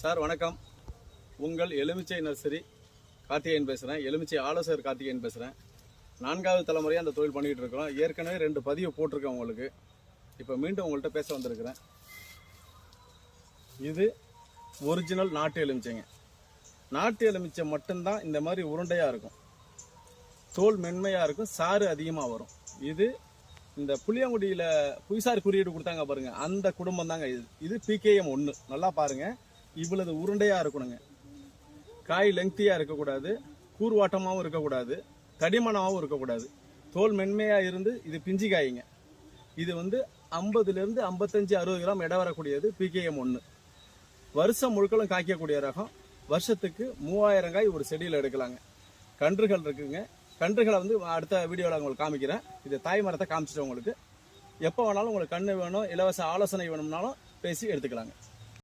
Sir வணக்கம். உங்கள் எலுமிச்சை நர்சரி கார்த்திகேயன் பேசுகிறேன். எலுமிச்சை ஆலோசகர் கார்த்திகேயன் பேசுகிறேன். 4வது தலைமுறையாக அந்த தொழில் பண்ணிக்கிட்டு இருக்கிறோம். ஏற்கனவே 2 பதிவு போட்டிருக்கேன் உங்களுக்கு. இப்போ மீண்டும் உங்கள்கிட்ட பேச வந்திருக்கிறேன். இது ஒரிஜினல் நாட்டு எலுமிச்சைங்க. நாட்டு எலுமிச்சை மட்டும்தான் இந்த மாதிரி உருண்டையாக இருக்கும், தோல் மென்மையாக இருக்கும், சாறு அதிகமாக வரும். இது இந்த புளியங்குடியில் புவிசார் குறியீடு கொடுத்தாங்க பாருங்க, அந்த குடும்பம் தாங்க இது. இது PKM 1. நல்லா பாருங்க, இவ்வளவு உருண்டையாக இருக்கணுங்க. காய் லெங்க்தியாக இருக்கக்கூடாது, கூர்வாட்டமாகவும் இருக்கக்கூடாது, தடிமனாகவும் இருக்கக்கூடாது. தோல் மென்மையாக இருந்து இது பிஞ்சு காய்ங்க. இது 50லேருந்து 55, 60 கிராம் எடை வரக்கூடியது PKM 1. வருஷம் முழுக்களும் காய்க்கக்கூடிய ரகம். வருஷத்துக்கு 3000 காய் ஒரு செடியில் எடுக்கலாங்க. கன்றுகள் இருக்குங்க. கன்றுகளை அடுத்த வீடியோவில் உங்களுக்கு காமிக்கிறேன். இது தாய் மரத்தை காமிச்சிட்டு உங்களுக்கு எப்போ வேணாலும் உங்களுக்கு கன்று வேணும், இலவச ஆலோசனை வேணும்னாலும் பேசி எடுத்துக்கலாங்க.